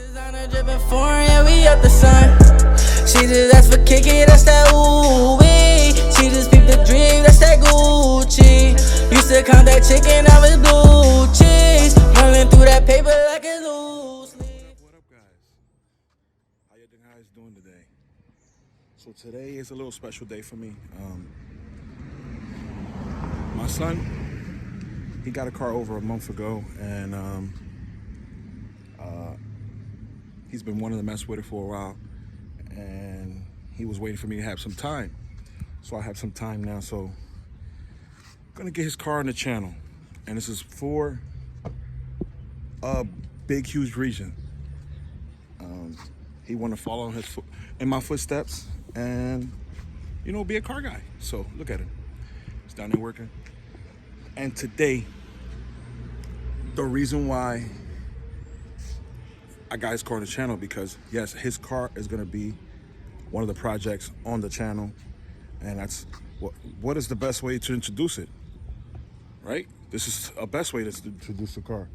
Designer dripping foreign, yeah, we up the sun. She just asked for kick it, that's that ooh wee. She just peeped the dream, that's that Gucci. Used to count that chicken, now it's blue cheese. Running through that paper like it's loose leaf. What up, guys? How you guys doing today? So today is a little special day for me. My son, he got a car over a month ago, and he's been wanting to mess with it for a while, and he was waiting for me to have some time. So I have some time now, so I'm gonna get his car on the channel, and this is for a big, huge reason. He want to follow in my footsteps, and be a car guy. So look at him; he's down there working. And today, the reason why I got his car on the channel, because yes, his car is gonna be one of the projects on the channel, and that's what is the best way to introduce it, right? This is a best way to introduce the car.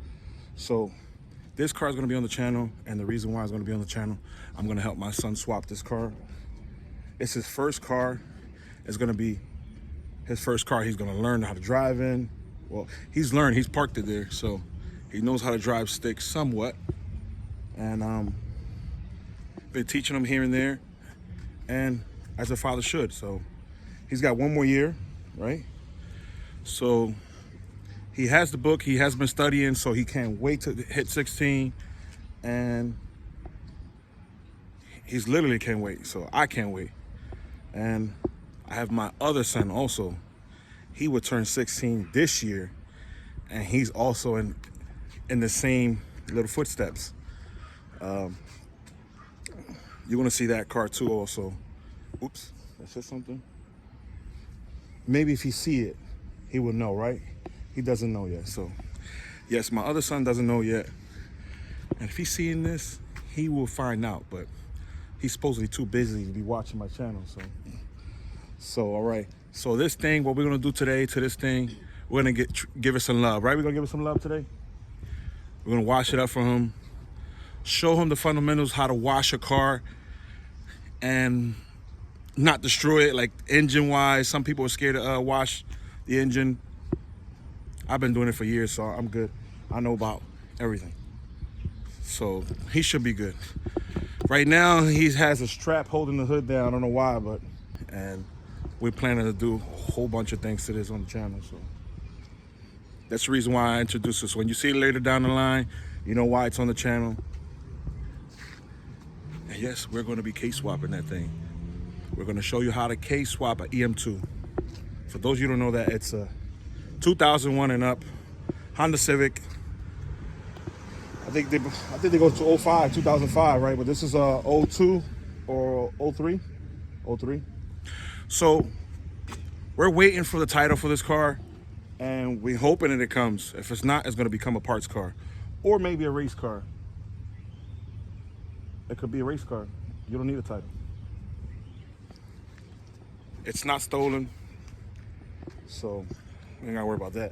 So this car is gonna be on the channel, and the reason why it's gonna be on the channel, I'm gonna help my son swap this car. It's his first car. It's gonna be his first car he's gonna learn how to drive in. Well, he's learned, he's parked it there, so he knows how to drive stick somewhat. And been teaching him here and there, and as a father should. So he's got one more year, right? So he has the book, he has been studying, so he can't wait to hit 16, and he's literally can't wait, so I can't wait. And I have my other son also. He would turn 16 this year, and he's also in the same little footsteps. You're gonna see that car too also. Oops, I said something. Maybe if he see it, he will know, right? He doesn't know yet. So yes, my other son doesn't know yet. And if he's seeing this, he will find out, but he's supposedly too busy to be watching my channel. So all right. So this thing, what we're gonna do today to this thing, we're gonna give it some love, right? We're gonna give it some love today. We're gonna wash it up for him, show him the fundamentals, how to wash a car and not destroy it, like engine wise. Some people are scared to wash the engine. I've been doing it for years, so I'm good. I know about everything. So he should be good. Right now, he has a strap holding the hood down. I don't know why, and we're planning to do a whole bunch of things to this on the channel. So that's the reason why I introduced this. When you see it later down the line, you know why it's on the channel. And yes, we're going to be case swapping that thing. We're going to show you how to case swap an EM2. For those of you who don't know that, it's a 2001 and up Honda Civic. I think they go to 05, 2005, right? But this is a 02 or 03. 03. So we're waiting for the title for this car, and we're hoping that it comes. If it's not, it's going to become a parts car, or maybe a race car. It could be a race car. You don't need a title. It's not stolen, so we ain't gotta worry about that.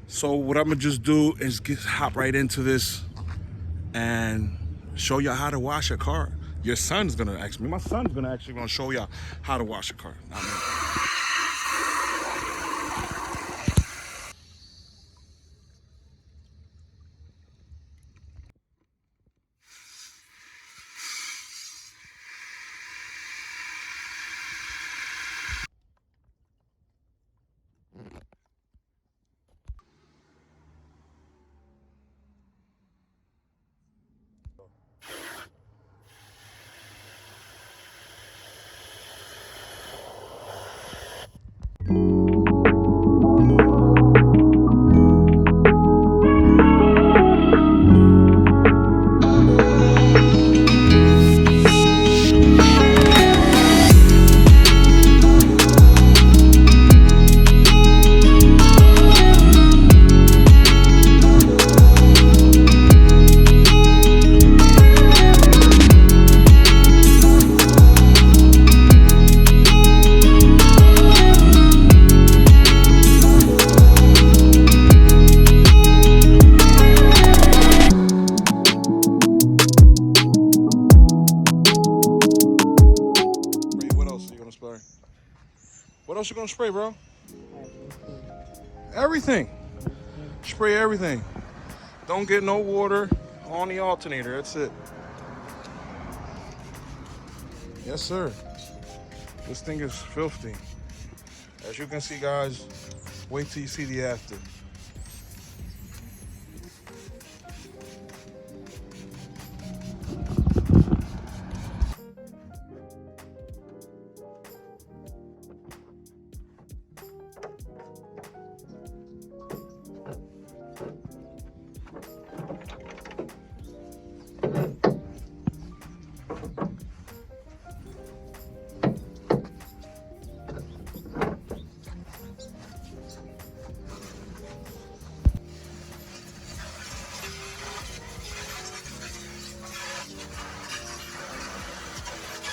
So what I'm gonna just do is hop right into this and show you how to wash a car. Your son's gonna ask me. My son's gonna show you how to wash a car. Not me. else you gonna spray, bro? Everything. Spray everything. Don't get no water on the alternator. That's it. Yes, sir. This thing is filthy. As you can see, guys, wait till you see the after.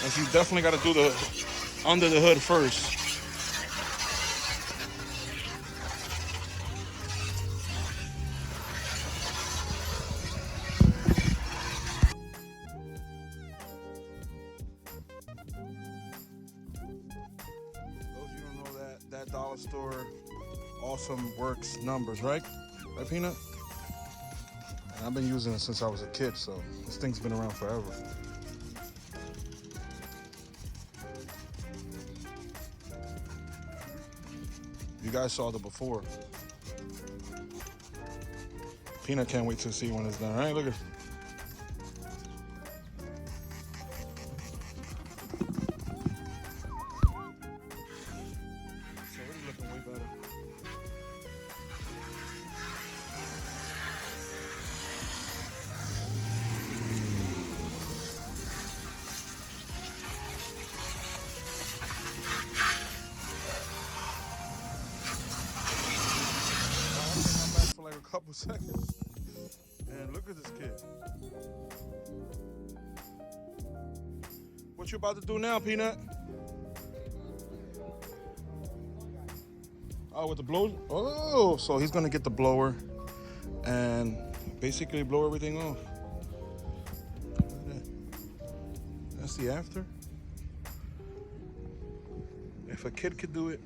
And you definitely got to do the under the hood first. Those of you who don't know that dollar store awesome works numbers, right? Right, Peanut? And I've been using it since I was a kid, so this thing's been around forever. You guys saw the before. Peanut can't wait to see when it's done. All right, look at it. It's already looking way better. I'm back for like a couple seconds. And look at this kid. What you about to do now, Peanut? Oh, with the blower? Oh, so he's gonna get the blower and basically blow everything off. That's the after. If a kid could do it,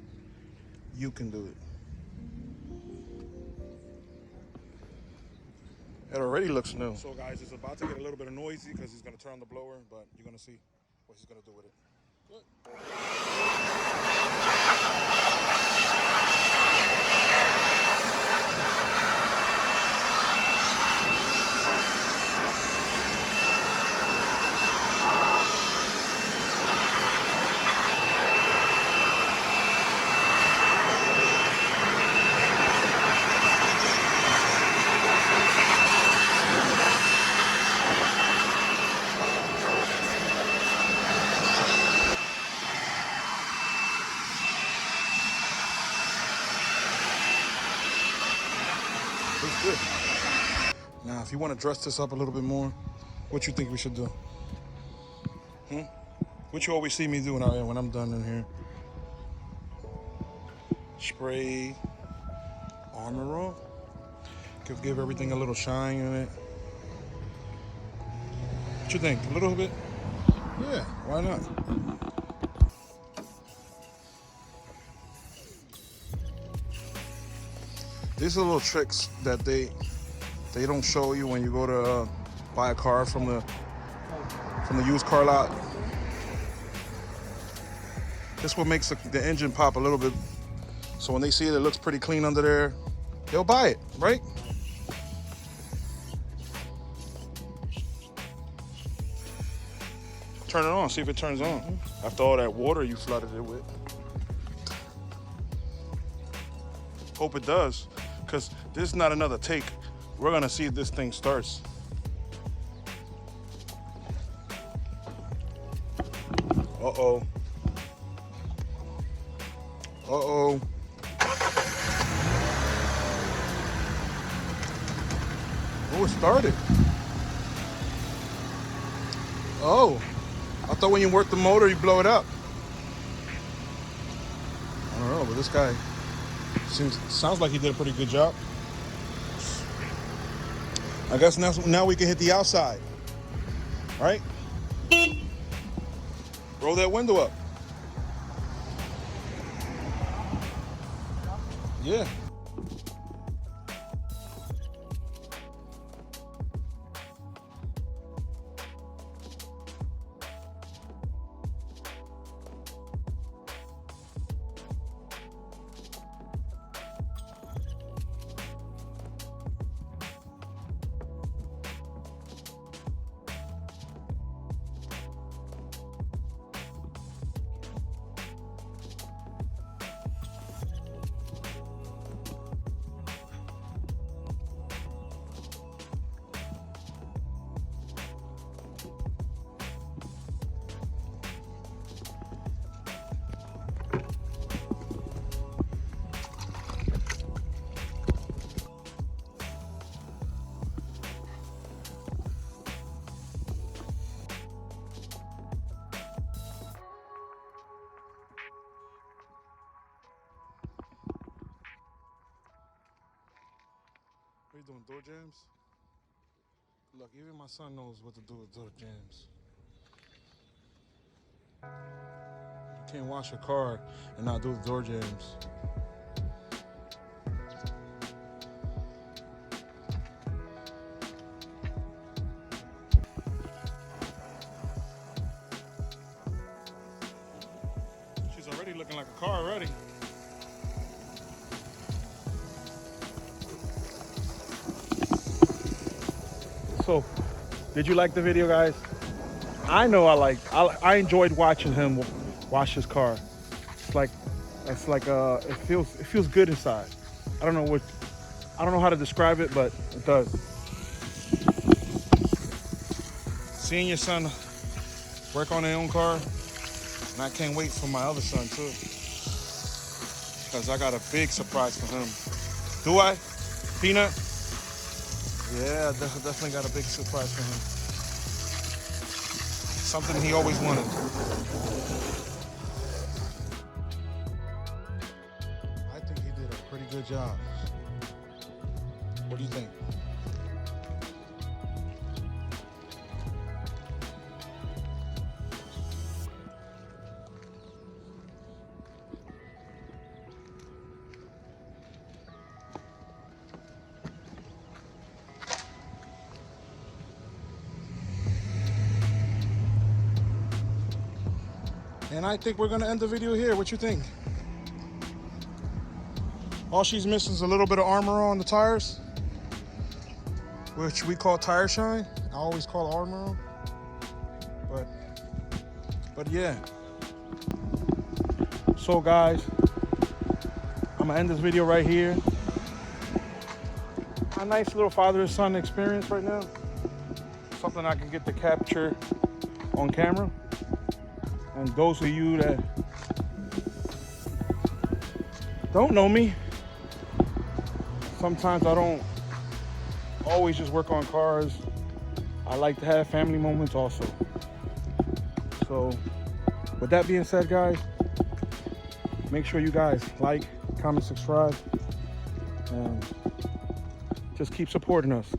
you can do it. It already looks new. So guys, it's about to get a little bit of noisy because he's gonna turn on the blower, but you're gonna see what he's gonna do with it. Looks good. Now, if you want to dress this up a little bit more, what you think we should do? What you always see me do when I'm done in here? Spray Armor All. Give everything a little shine in it. What you think? A little bit? Yeah, why not? These are little tricks that they don't show you when you go to buy a car from the used car lot. This what makes the engine pop a little bit. So when they see it looks pretty clean under there, they'll buy it, right? Turn it on, see if it turns on. After all that water you flooded it with. Hope it does, because this is not another take. We're gonna see if this thing starts. Uh-oh. Uh-oh. Oh, it started. Oh, I thought when you work the motor, you blow it up. I don't know, but this guy sounds like he did a pretty good job. I guess now we can hit the outside, right? Roll that window up. Yeah. What are you doing, door jams? Look, even my son knows what to do with door jams. You can't wash a car and not do the door jams. She's already looking like a car already. So, did you like the video, guys? I know I enjoyed watching him wash his car. It feels good inside. I don't know how to describe it, but it does. Seeing your son work on their own car, and I can't wait for my other son too, because I got a big surprise for him. Do I, Peanut? Yeah, definitely got a big surprise for him. Something he always wanted. I think he did a pretty good job. What do you think? And I think we're gonna end the video here. What you think? All she's missing is a little bit of armor on the tires, which we call tire shine. I always call armor on. But yeah. So guys, I'm gonna end this video right here. A nice little father-son experience right now. Something I can get to capture on camera. And those of you that don't know me, sometimes I don't always just work on cars. I like to have family moments also. So with that being said, guys, make sure you guys like, comment, subscribe, and just keep supporting us.